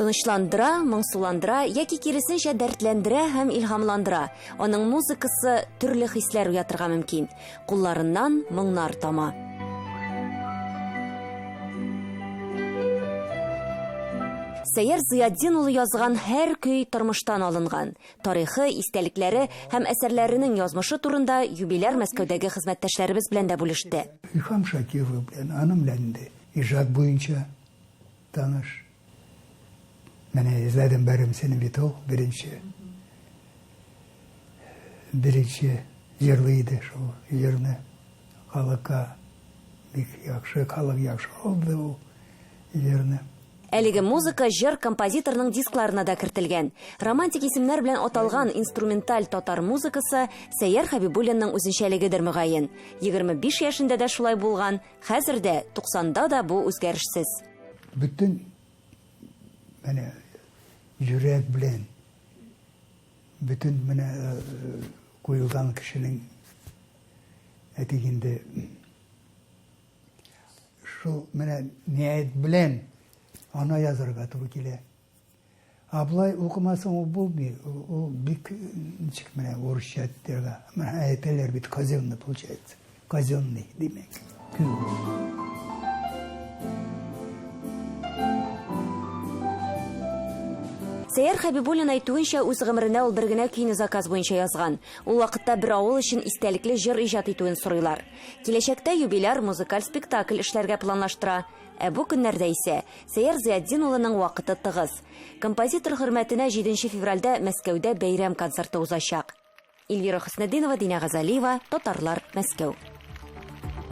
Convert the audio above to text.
Тынычландыра, моңсуландыра, яки киресенчә дәртләндерә һәм илһамландыра. Аның музыкасы төрле хисләр уятырга мөмкин. Кулларыннан моңнар тама. Сәйяр Зыяддин улы язган һәр көй тормыштан алынган. Тарихы, истәлекләре һәм әсәрләренең язмышы турында юбиляр Мәскәүдәге хезмәттәшләребез белән дә бүлеште. İlham Şakirov белән, аның белән дә иҗат буенча таныш. Менә эзләдем бәрем сені бит ул беренче җырлый шул җырны. Халыкка бик яхшы, халык яхшы алды ул җырны. Әлеге музыка җыр композиторның дискларына да кертелгән. Романтик исемнәр белән аталган инструменталь татар музыкасы Сәйяр Хәбибуллинның үзенчәлегедер мөгаен. 25 яшендә дә шулай булган, хәзер дә 90да да бу үзгәрешсез. Bütün менә йөрәк белән bütün менә куелган кешенең әтигендә шул менә ният белән ана язарга туры килә. Аблай укымасаң ул булмый. Ул бик ничек менә урысча әйтергә. Менә әйтәләр бит казенный получается. Казенный димәк. Сәйяр Хәбибуллин әйтүенчә, үз гомеренә ул бер генә көйне заказ буенча язган. Ул вакытта бер авыл өчен истәлекле җыр иҗат итүен сорыйлар. Киләчәктә юбиляр музыкаль спектакль эшләргә планлаштыра. Ә бу көннәрдә исә Сәйяр Зыяддин улының вакыты тыгыз. Композитор хөрмәтенә 7 февральдә Мәскәүдә бәйрәм концерты узачак. Эльвира Хөснетдинова, Динә Газалиева, Татарлар, Мәскәү.